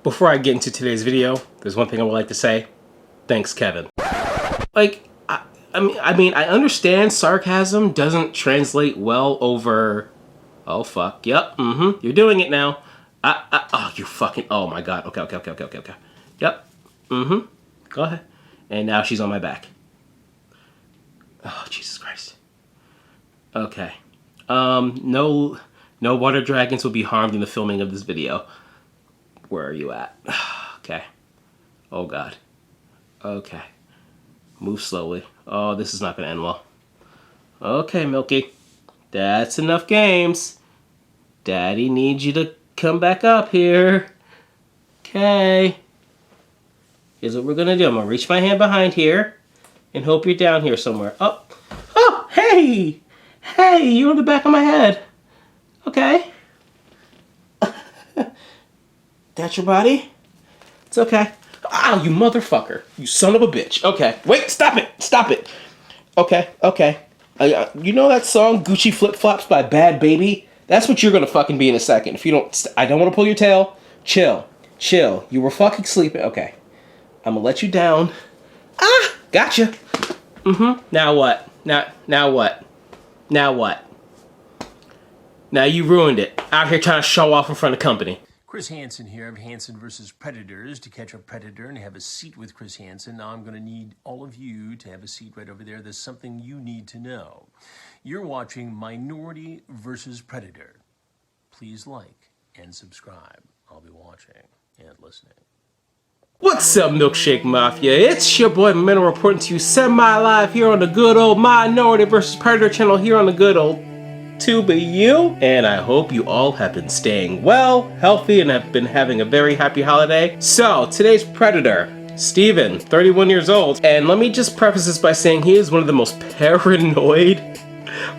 Before I get into today's video, there's one thing I would like to say. Thanks, Kevin. Like, I mean, I understand sarcasm doesn't translate well over... Oh, fuck. Yep. You're doing it now. Oh, you fucking... Oh, my God. Okay. Yep. Go ahead. And now she's on my back. Oh, Jesus Christ. Okay. No water dragons will be harmed in the filming of this video. Where are you at? Okay. Oh, God. Okay. Move slowly. Oh, this is not going to end well. Okay, Milky. That's enough games. Daddy needs you to come back up here. Okay. Here's what we're going to do. I'm going to reach my hand behind here and hope you're down here somewhere. Oh, hey. Hey, you're on the back of my head. Okay. That's your body? It's okay. Ow, you motherfucker. You son of a bitch. Okay. Wait, stop it. Okay. You know that song, Gucci Flip Flops by Bad Baby? That's what you're gonna fucking be in a second. If you don't, I don't want to pull your tail. Chill. You were fucking sleeping. Okay. I'm gonna let you down. Ah, gotcha. Now what? Now what? Now you ruined it. Out here trying to show off in front of company. Chris Hansen here of Hansen vs. Predators to catch a predator and have a seat with Chris Hansen. Now I'm going to need all of you to have a seat right over there. There's something you need to know. You're watching Minority vs. Predator. Please like and subscribe. I'll be watching and listening. What's up, Milkshake Mafia? It's your boy Menno reporting to you semi-live here on the good old Minority vs. Predator channel here on the good old TubeU, and I hope you all have been staying well, healthy, and have been having a very happy holiday. So, today's predator, Steven, 31 years old, and let me just preface this by saying he is one of the most paranoid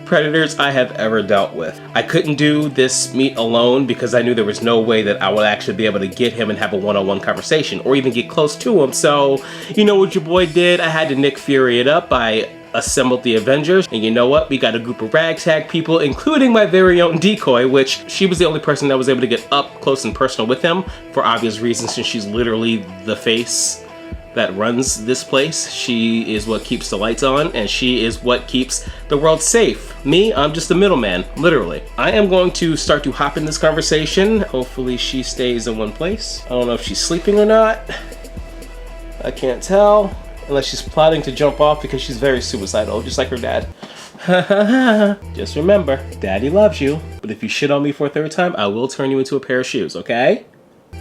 predators I have ever dealt with. I couldn't do this meet alone because I knew there was no way that I would actually be able to get him and have a one-on-one conversation or even get close to him. So, you know what your boy did? I had to Nick Fury it up. I assembled the Avengers, and you know what? We got a group of ragtag people, including my very own Decoy, which she was the only person that was able to get up close and personal with him for obvious reasons, since she's literally the face that runs this place. She is what keeps the lights on, and she is what keeps the world safe. Me, I'm just a middleman, literally. I am going to start to hop in this conversation. Hopefully she stays in one place. I don't know if she's sleeping or not. I can't tell. Unless she's plotting to jump off because she's very suicidal, just like her dad. Just remember, Daddy loves you. But if you shit on me for a third time, I will turn you into a pair of shoes, okay?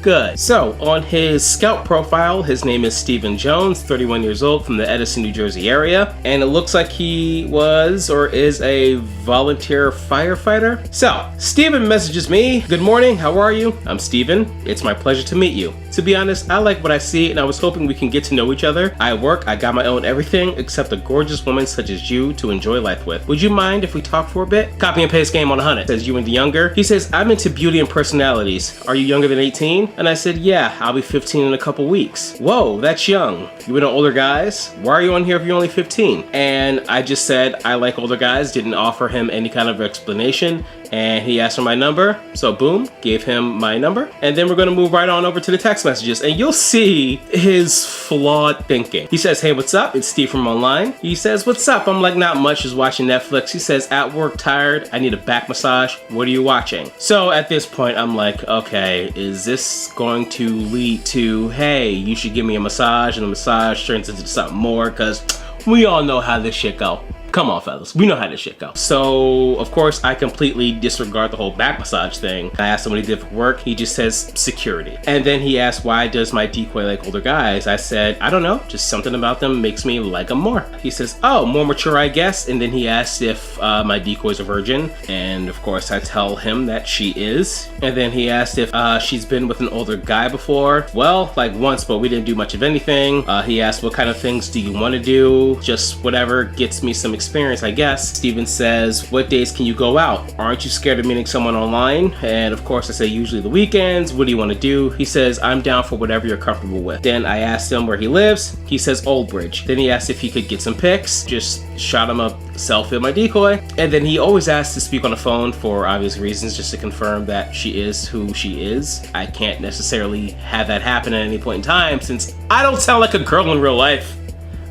Good. So, on his scout profile, his name is Steven Jones, 31 years old, from the Edison, New Jersey area. And it looks like he was or is a volunteer firefighter. So, Steven messages me, "Good morning, how are you? I'm Steven. It's my pleasure to meet you. To be honest, I like what I see, and I was hoping we can get to know each other. I got my own everything except a gorgeous woman such as you to enjoy life with. Would you mind if we talk for a bit?" Copy and paste game on 100. Says you and the younger. He says, "I'm into beauty and personalities. Are you younger than 18? And I said, "Yeah, I'll be 15 in a couple weeks." "Whoa, that's young. You into older guys? Why are you on here if you're only 15? And I just said, I like older guys, didn't offer him any kind of explanation. And he asked for my number, so boom, gave him my number. And then we're gonna move right on over to the text messages, and you'll see his flawed thinking. He says, "Hey, what's up? It's Steve from online." He says, "What's up?" I'm like, "Not much, just watching Netflix." He says, "At work, tired. I need a back massage. What are you watching?" So at this point, I'm like, okay, is this going to lead to, hey, you should give me a massage, and the massage turns into something more? Because we all know how this shit go. Come on, fellas. We know how this shit goes. So, of course, I completely disregard the whole back massage thing. I asked him what he did for work. He just says security. And then he asked, why does my decoy like older guys? I said, I don't know. Just something about them makes me like them more. He says, oh, more mature, I guess. And then he asked if my decoy's a virgin. And, of course, I tell him that she is. And then he asked if she's been with an older guy before. Well, like once, but we didn't do much of anything. He asked, what kind of things do you want to do? Just whatever gets me some experience, I guess. Steven says, what days can you go out? Aren't you scared of meeting someone online? And of course I say usually the weekends. What do you want to do? He says, I'm down for whatever you're comfortable with. Then I asked him where he lives. He says Old Bridge. Then he asked if he could get some pics. Just shot him a selfie of my decoy. And then he always asks to speak on the phone for obvious reasons, just to confirm that she is who she is. I can't necessarily have that happen at any point in time since I don't sound like a girl in real life.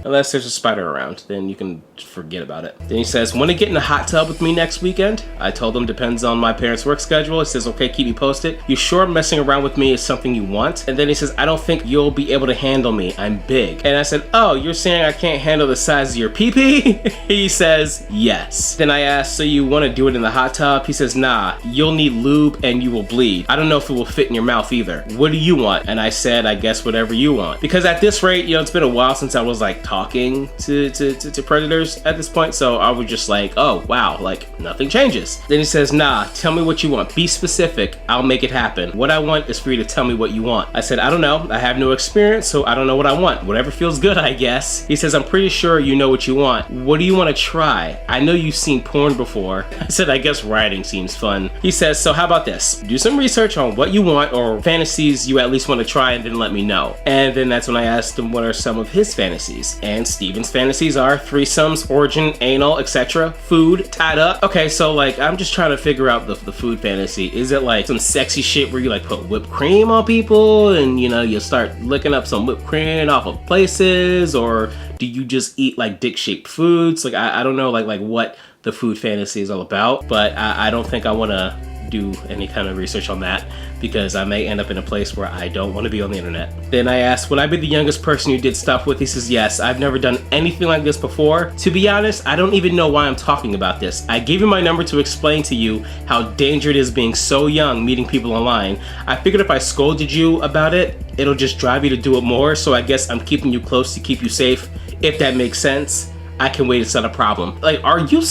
Unless there's a spider around, then you can forget about it. Then he says, want to get in the hot tub with me next weekend? I told him depends on my parents' work schedule. He says, okay, keep me posted. You sure messing around with me is something you want? And then he says, I don't think you'll be able to handle me. I'm big. And I said, oh, you're saying I can't handle the size of your pee-pee? He says, yes. Then I asked, so you want to do it in the hot tub? He says, nah, you'll need lube and you will bleed. I don't know if it will fit in your mouth either. What do you want? And I said, I guess whatever you want. Because at this rate, you know, it's been a while since I was like talking to predators at this point, so I was just like, oh wow, like nothing changes. Then he says, nah, tell me what you want. Be specific, I'll make it happen. What I want is for you to tell me what you want. I said, I don't know, I have no experience, so I don't know what I want. Whatever feels good, I guess. He says, I'm pretty sure you know what you want. What do you want to try? I know you've seen porn before. I said, I guess writing seems fun. He says, so how about this? Do some research on what you want or fantasies you at least want to try and then let me know. And then that's when I asked him what are some of his fantasies. And Steven's fantasies are threesomes, origin, anal, etc. Food, tied up. Okay, so like I'm just trying to figure out the food fantasy. Is it like some sexy shit where you like put whipped cream on people and you know you start looking up some whipped cream off of places, or do you just eat like dick-shaped foods? Like I don't know like what the food fantasy is all about, but I don't think I want to do any kind of research on that because I may end up in a place where I don't want to be on the internet. Then I asked, would I be the youngest person you did stuff with? He says, yes. I've never done anything like this before. To be honest, I don't even know why I'm talking about this. I gave you my number to explain to you how dangerous it is being so young, meeting people online. I figured if I scolded you about it, it'll just drive you to do it more, so I guess I'm keeping you close to keep you safe, if that makes sense. I can wait, it's not a problem. Like, are you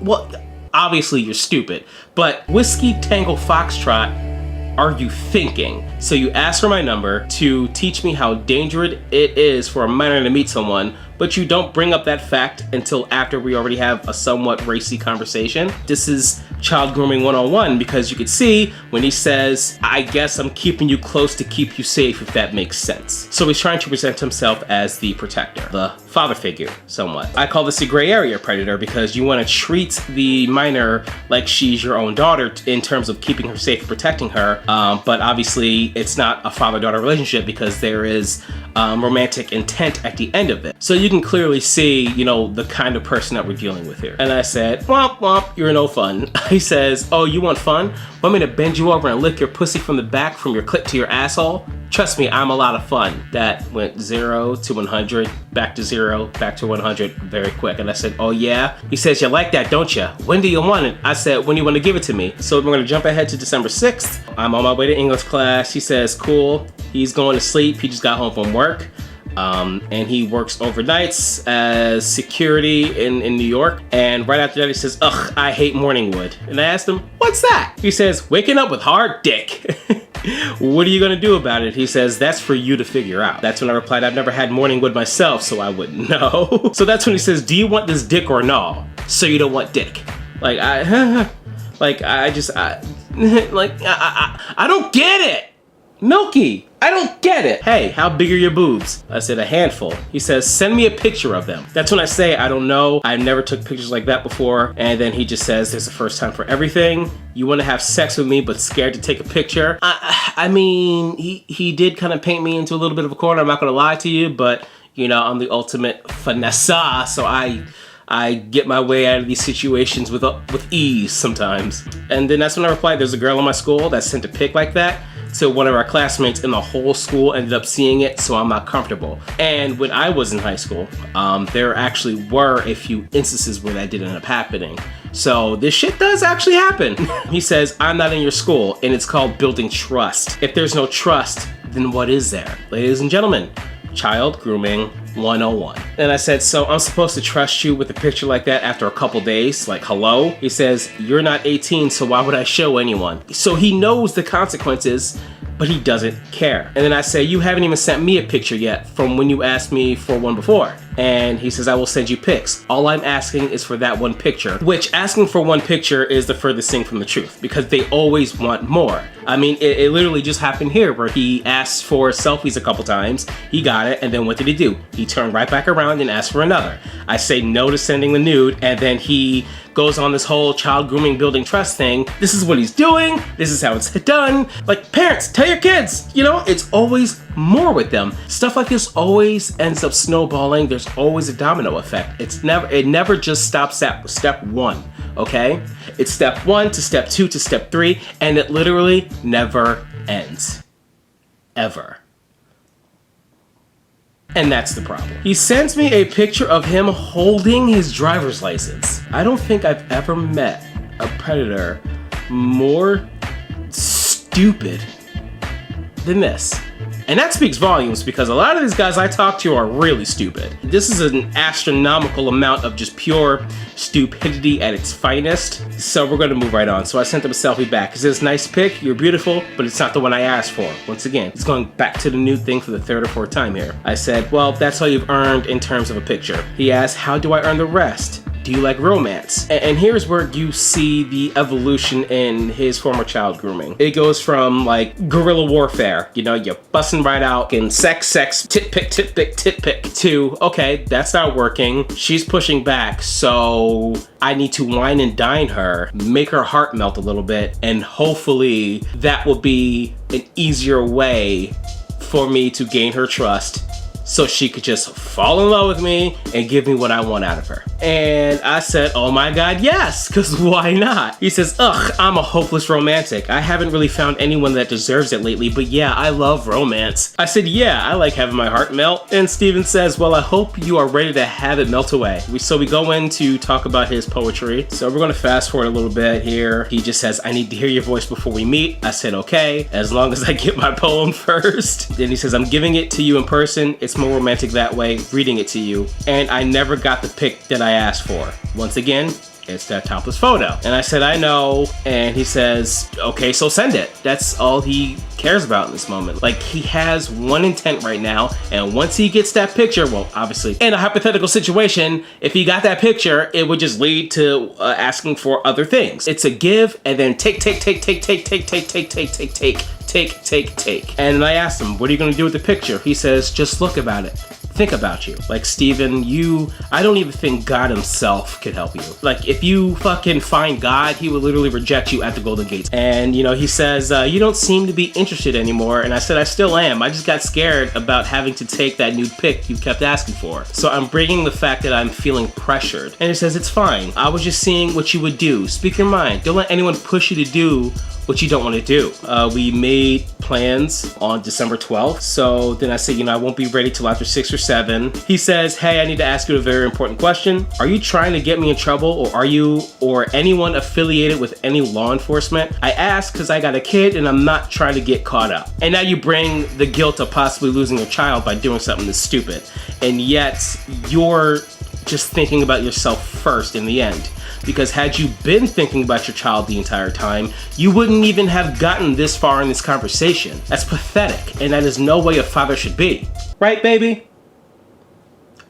well, obviously you're stupid, but Whiskey Tango Foxtrot, are you thinking? So you asked for my number to teach me how dangerous it is for a minor to meet someone, but you don't bring up that fact until after we already have a somewhat racy conversation. This is child grooming 101 because you could see when he says, I guess I'm keeping you close to keep you safe, if that makes sense. So he's trying to present himself as the protector, the father figure somewhat. I call this a gray area predator because you want to treat the minor like she's your own daughter in terms of keeping her safe and protecting her, but obviously it's not a father-daughter relationship because there is romantic intent at the end of it. So you can clearly see, you know, the kind of person that we're dealing with here. And I said, womp womp, you're no fun. He says, oh, you want fun? Want me to bend you over and lick your pussy from the back from your clit to your asshole? Trust me, I'm a lot of fun. That went 0 to 100, back to 0, back to 100 very quick. And I said, oh yeah? He says, you like that, don't you? When do you want it? I said, when do you want to give it to me? So we're gonna jump ahead to December 6th. I'm on my way to English class. He says, cool. He's going to sleep. He just got home from work. And he works overnights as security in New York. And right after that, he says, ugh, I hate Morningwood. And I asked him, what's that? He says, waking up with hard dick. What are you gonna do about it? He says, that's for you to figure out. That's when I replied, I've never had Morningwood myself, so I wouldn't know. So that's when he says, do you want this dick or no? So you don't want dick. Like, I don't get it. Milky, I don't get it. Hey, how big are your boobs? I said, a handful. He says, send me a picture of them. That's when I say, I don't know. I never took pictures like that before. And then he just says, there's a first time for everything. You want to have sex with me, but scared to take a picture. I mean, he did kind of paint me into a little bit of a corner. I'm not going to lie to you, but you know, I'm the ultimate finesse, so I get my way out of these situations with ease sometimes. And then that's when I replied, there's a girl in my school that sent a pic like that to one of our classmates, and the whole school ended up seeing it, so I'm not comfortable. And when I was in high school, there actually were a few instances where that did end up happening. So this shit does actually happen. He says, I'm not in your school, and it's called building trust. If there's no trust, then what is there? Ladies and gentlemen, child grooming 101. And I said, so I'm supposed to trust you with a picture like that after a couple days? Like, hello? He says, you're not 18, so why would I show anyone? So he knows the consequences, but he doesn't care. And then I say, you haven't even sent me a picture yet from when you asked me for one before. And he says, I will send you pics. All I'm asking is for that one picture, which asking for one picture is the furthest thing from the truth because they always want more. I mean, it literally just happened here where he asked for selfies a couple times, he got it, and then what did he do? He turned right back around and asked for another. I say no to sending the nude, and then he goes on this whole child grooming building trust thing. This is what he's doing, this is how it's done. Like, parents, tell your kids, you know, it's always more with them. Stuff like this always ends up snowballing. There's always a domino effect. It never just stops at step one, okay? It's step 1 to step 2 to step 3, and it literally never ends. Ever. And that's the problem. He sends me a picture of him holding his driver's license. I don't think I've ever met a predator more stupid than this. And that speaks volumes because a lot of these guys I talk to are really stupid. This is an astronomical amount of just pure stupidity at its finest. So we're gonna move right on. So I sent him a selfie back. He says, nice pic, you're beautiful, but it's not the one I asked for. Once again, he's going back to the nude thing for the 3rd or 4th time here. I said, well, that's all you've earned in terms of a picture. He asked, how do I earn the rest? Do you like romance? And here's where you see the evolution in his former child grooming. It goes from like guerrilla warfare, you know, you're busting right out in sex, tit pick, to, okay, that's not working. She's pushing back, so I need to wine and dine her, make her heart melt a little bit, and hopefully that will be an easier way for me to gain her trust so she could just fall in love with me and give me what I want out of her. And I said, oh my God, yes, because why not? He says, ugh, I'm a hopeless romantic. I haven't really found anyone that deserves it lately, but yeah, I love romance. I said, yeah, I like having my heart melt. And Steven says, well, I hope you are ready to have it melt away. So we go in to talk about his poetry. So we're gonna fast forward a little bit here. He just says, I need to hear your voice before we meet. I said, okay, as long as I get my poem first. Then he says, I'm giving it to you in person. It's more romantic that way, reading it to you. And I never got the pic that I asked for. Once again, it's that topless photo. And I said, I know. And he says, okay, so send it. That's all he cares about in this moment. Like, he has one intent right now. And once he gets that picture, well, obviously, in a hypothetical situation, if he got that picture, it would just lead to asking for other things. It's a give and then take. And I asked him, what are you gonna do with the picture? He says, just look about it. Think about you. Like, Steven, I don't even think God himself could help you. Like, if you fucking find God, he would literally reject you at the Golden Gates. And, you know, he says, you don't seem to be interested anymore. And I said, I still am. I just got scared about having to take that nude pic you kept asking for. So I'm bringing the fact that I'm feeling pressured. And he says, it's fine. I was just seeing what you would do. Speak your mind. Don't let anyone push you to do what you don't want to do. We made plans on December 12th. So then I said, you know, I won't be ready till after 6 or 7. He says, hey, I need to ask you a very important question. Are you trying to get me in trouble, or are you or anyone affiliated with any law enforcement? I ask because I got a kid and I'm not trying to get caught up. And now you bring the guilt of possibly losing a child by doing something that's stupid. And yet you're just thinking about yourself first in the end. Because had you been thinking about your child the entire time, you wouldn't even have gotten this far in this conversation. That's pathetic, and that is no way a father should be. Right, baby?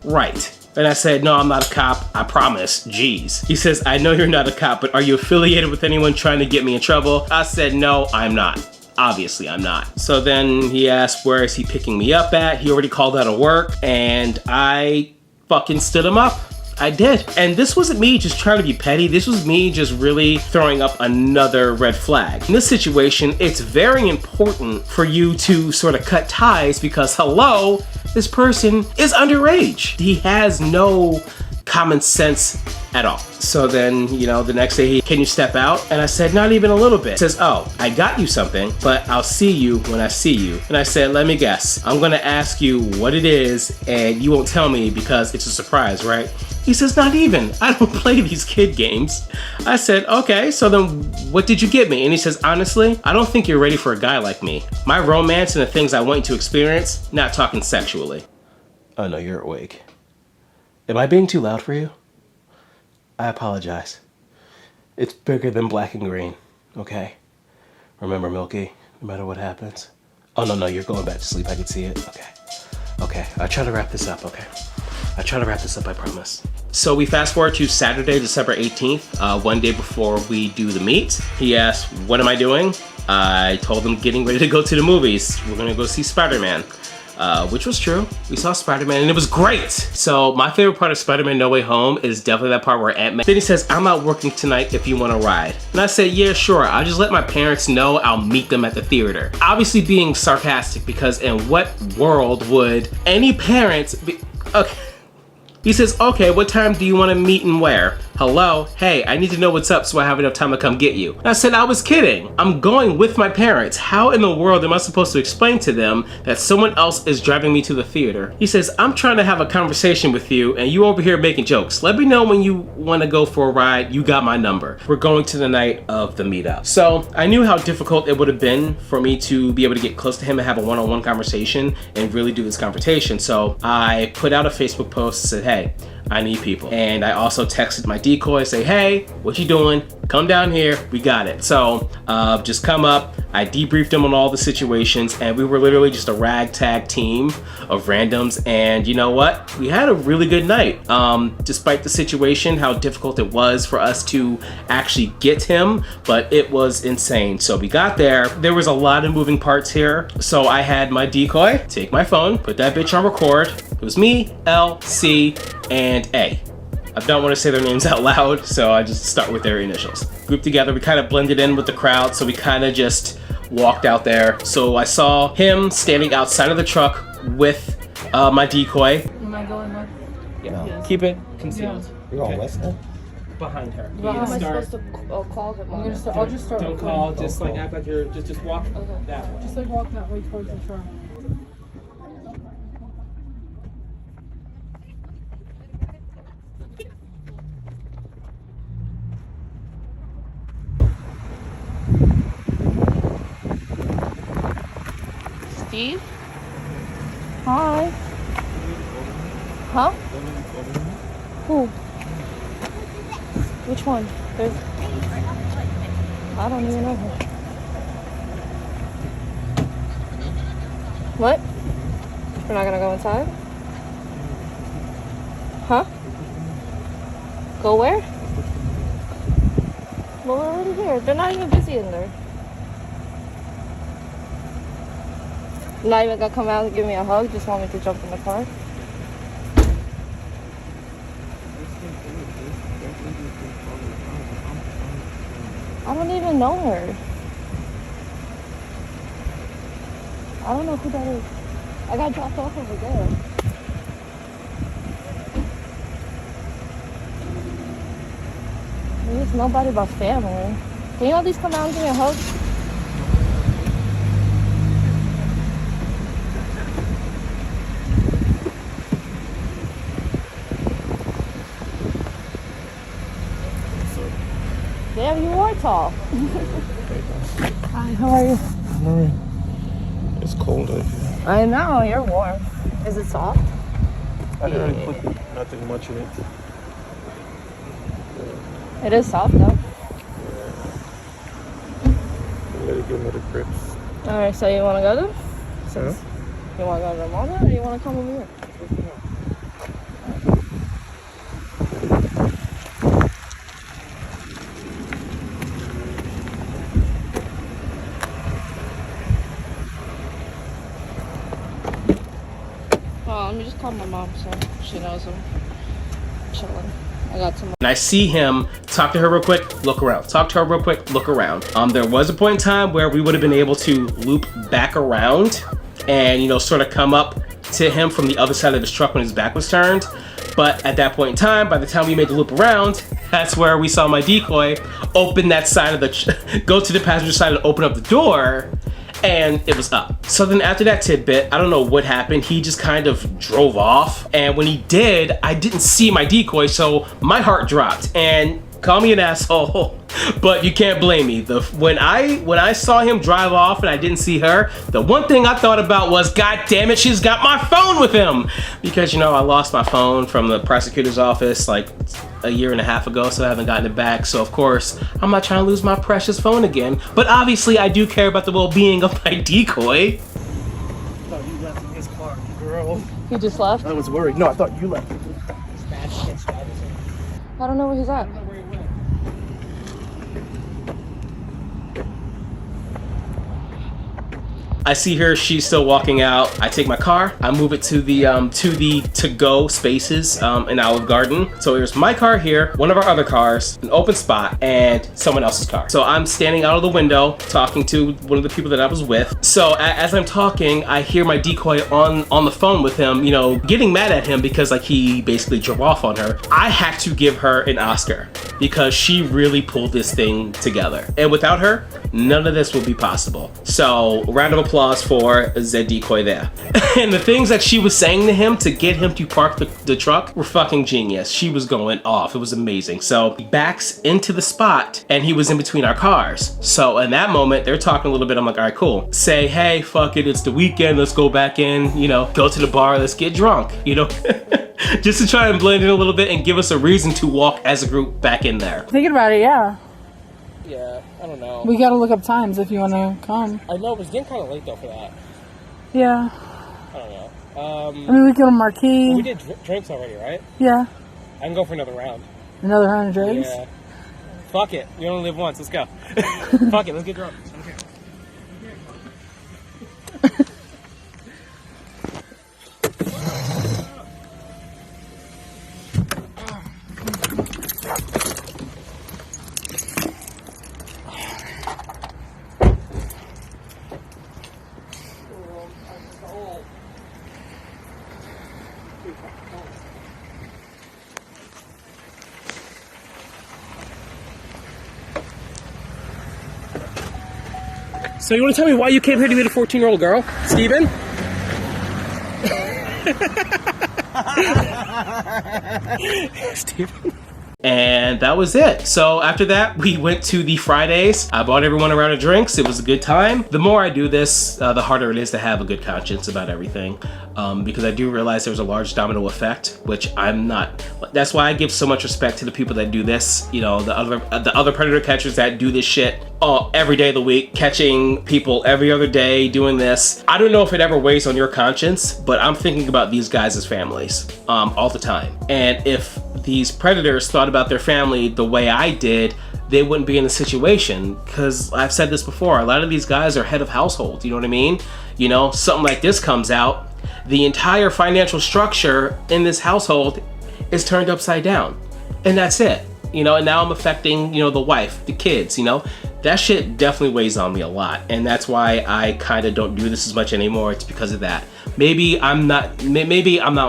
Right. And I said, no, I'm not a cop, I promise, jeez. He says, I know you're not a cop, but are you affiliated with anyone trying to get me in trouble? I said, no, I'm not. Obviously, I'm not. So then he asked, where is he picking me up at? He already called out of work, and I fucking stood him up. I did. And this wasn't me just trying to be petty. This was me just really throwing up another red flag. In this situation, it's very important for you to sort of cut ties because, hello, this person is underage. He has no common sense at all. So then, you know, the next day, can you step out? And I said, not even a little bit. He says, oh, I got you something, but I'll see you when I see you. And I said, let me guess. I'm gonna ask you what it is and you won't tell me because it's a surprise, right? He says, not even. I don't play these kid games. I said, okay, so then what did you get me? And he says, honestly, I don't think you're ready for a guy like me. My romance and the things I want you to experience, not talking sexually. Oh no, you're awake. Am I being too loud for you? I apologize. It's bigger than black and green, okay? Remember, Milky, no matter what happens. Oh no, you're going back to sleep, I can see it, okay. Okay, I'll try to wrap this up, okay? I try to wrap this up, I promise. So we fast forward to Saturday, December 18th, one day before we do the meet. He asked, what am I doing? I told him getting ready to go to the movies. We're gonna go see Spider-Man. Which was true. We saw Spider-Man and it was great. So my favorite part of Spider-Man No Way Home is definitely that part where Ant-Man, then he says, I'm out working tonight if you want to ride. And I said, yeah, sure. I'll just let my parents know I'll meet them at the theater. Obviously being sarcastic, because in what world would any parents be, okay. He says, okay, what time do you want to meet and where? Hello? Hey, I need to know what's up so I have enough time to come get you. And I said, I was kidding. I'm going with my parents. How in the world am I supposed to explain to them that someone else is driving me to the theater? He says, I'm trying to have a conversation with you and you over here making jokes. Let me know when you want to go for a ride. You got my number. We're going to the night of the meetup. So I knew how difficult it would have been for me to be able to get close to him and have a one-on-one conversation and really do this confrontation. So I put out a Facebook post and said, hey, I need people. And I also texted my decoy, say, hey, what you doing? Come down here, we got it. So just come up. I debriefed him on all the situations and we were literally just a ragtag team of randoms. And you know what? We had a really good night. Despite the situation, how difficult it was for us to actually get him, but it was insane. So we got there. There was a lot of moving parts here. So I had my decoy take my phone, put that bitch on record. It was me, L, C, and A. I don't want to say their names out loud, so I just start with their initials. Grouped together, we kind of blended in with the crowd, so we kind of just walked out there. So I saw him standing outside of the truck with my decoy. Am I going with? Yeah. Yes. Keep it concealed. You're going west now? Behind her. Well, how am I Start- supposed to call them? I'll just start. Don't recording. call, just like act like you're, just walk Okay. that way. Just like walk that way towards the truck. Steve? Hi. Huh? Who? Which one? There's... I don't even know her. What? We're not gonna go inside? Huh? Go where? Well, we're already here. They're not even busy in there. Not even gonna come out and give me a hug, just want me to jump in the car. I don't even know her. I don't know who that is. I got dropped off over there. Maybe it's nobody but family. Can you at least come out and give me a hug? Damn, you are tall. Hi, how are you? Alright. It's cold out here. I know, you're warm. Is it soft? I didn't really put nothing much in it. It is soft though. Let it give me the grips. Alright, so you want to go then? Huh? You want to go to the mall then, or you want to come over here? Well, let me just call my mom so she knows I'm chilling. I got some. And I see him talk to her real quick, look around. Talk to her real quick, look around. There was a point in time where we would have been able to loop back around and, you know, sort of come up to him from the other side of his truck when his back was turned. But at that point in time, by the time we made the loop around, that's where we saw my decoy open that side of the, go to the passenger side and open up the door, and it was up. So then after that tidbit, I don't know what happened. He just kind of drove off. And when he did, I didn't see my decoy, so my heart dropped. And call me an asshole, but you can't blame me. When I saw him drive off and I didn't see her, the one thing I thought about was, God damn it, she's got my phone with him. Because, you know, I lost my phone from the prosecutor's office like a year and a half ago, so I haven't gotten it back. So of course, I'm not trying to lose my precious phone again. But obviously I do care about the well-being of my decoy. thought you left in his car, girl. He just left? I was worried. No, I thought you left. I don't know where he's at. I see her, she's still walking out. I take my car, I move it to the to-go spaces in Olive Garden. So there's my car here, one of our other cars, an open spot, and someone else's car. So I'm standing out of the window talking to one of the people that I was with. So as I'm talking, I hear my decoy on the phone with him, you know, getting mad at him because like he basically drove off on her. I had to give her an Oscar because she really pulled this thing together. And without her, none of this would be possible. So round of applause for the decoy there. And the things that she was saying to him to get him to park the truck were fucking genius. She was going off. It was amazing. So he backs into the spot and he was in between our cars. So in that moment, they're talking a little bit. I'm like, all right, cool. Say, hey, fuck it. It's the weekend. Let's go back in, you know, go to the bar. Let's get drunk, you know. Just to try and blend in a little bit and give us a reason to walk as a group back in there. Thinking about it, yeah. Yeah, I don't know. We gotta look up times if you wanna come. I know, but it's getting kind of late though for that. Yeah. I don't know. I mean, we go to Marquee. Well, we did drinks already, right? Yeah. I can go for another round. Another 100 drinks? Yeah. Fuck it. We only live once. Let's go. Fuck it. Let's get drunk. Okay. So you want to tell me why you came here to meet a 14-year-old girl, Steven? Steven? And that was it. So after that, we went to the Fridays. I bought everyone a round of drinks. It was a good time. The more I do this, the harder it is to have a good conscience about everything. Because I do realize there's a large domino effect, which I'm not. That's why I give so much respect to the people that do this. You know, the other predator catchers that do this shit every day of the week, catching people every other day, doing this. I don't know if it ever weighs on your conscience, but I'm thinking about these guys as families all the time. And if these predators thought about their family the way I did, they wouldn't be in the situation. Because I've said this before, a lot of these guys are head of household, you know what I mean? You know, something like this comes out, the entire financial structure in this household is turned upside down. And that's it. You know, and now I'm affecting, you know, the wife, the kids, you know? That shit definitely weighs on me a lot. And that's why I kind of don't do this as much anymore. It's because of that. Maybe I'm not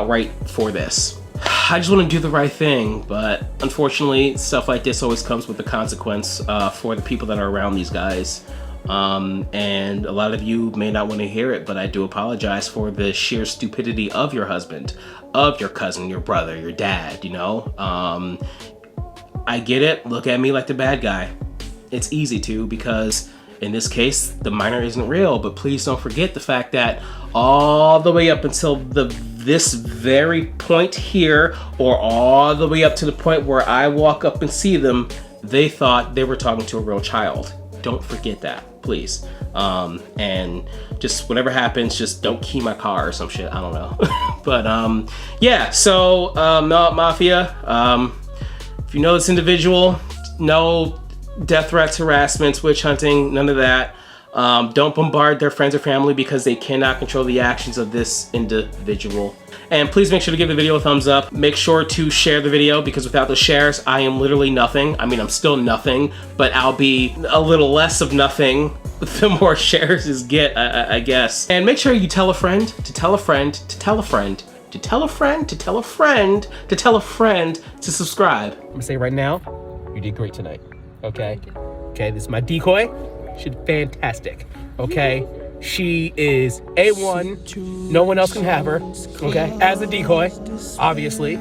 right for this. I just want to do the right thing, but unfortunately, stuff like this always comes with the consequence for the people that are around these guys. And a lot of you may not want to hear it, but I do apologize for the sheer stupidity of your husband, of your cousin, your brother, your dad, you know? I get it. Look at me like the bad guy. It's easy to, because in this case, the minor isn't real, but please don't forget the fact that all the way up until this very point here, or all the way up to the point where I walk up and see them, they thought they were talking to a real child. Don't forget that, please. And just whatever happens, just don't key my car or some shit. I don't know. But yeah, so Mafia, if you know this individual, no death threats, harassments, witch hunting, none of that. Don't bombard their friends or family because they cannot control the actions of this individual. And please make sure to give the video a thumbs up. Make sure to share the video, because without the shares, I am literally nothing. I mean, I'm still nothing, but I'll be a little less of nothing the more shares is get, I guess. And make sure you tell a friend, to tell a friend, to tell a friend, to tell a friend, to tell a friend, to tell a friend to subscribe. I'm gonna say right now, you did great tonight. Okay? Okay, this is my decoy. She's fantastic. Okay? She is A1. No one else can have her. Okay? As a decoy, obviously.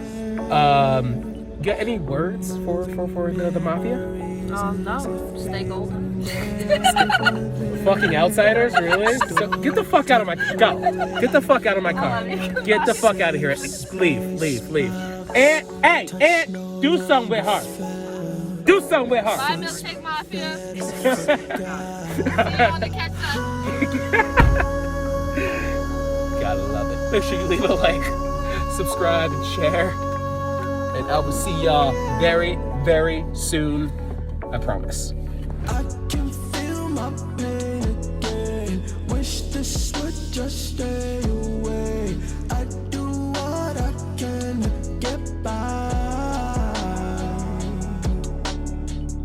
Got any words for the mafia? No. Stay golden. Fucking outsiders, really? So, get the fuck out of my go. Get the fuck out of my car. Get the fuck out of here. Leave. And hey, do something with her. Do something with her. Bye, Milkshake Mafia. See you on the catch up. I love it. Make sure you leave a like, subscribe, and share. And I will see y'all very, very soon. I promise. I can feel my pain again. Wish this would just stay away. I do what I can to get by.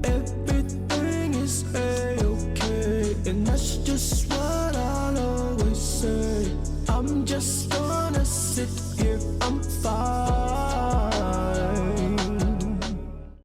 Everything is a-okay, and that's just what I'll always say. I'm just gonna sit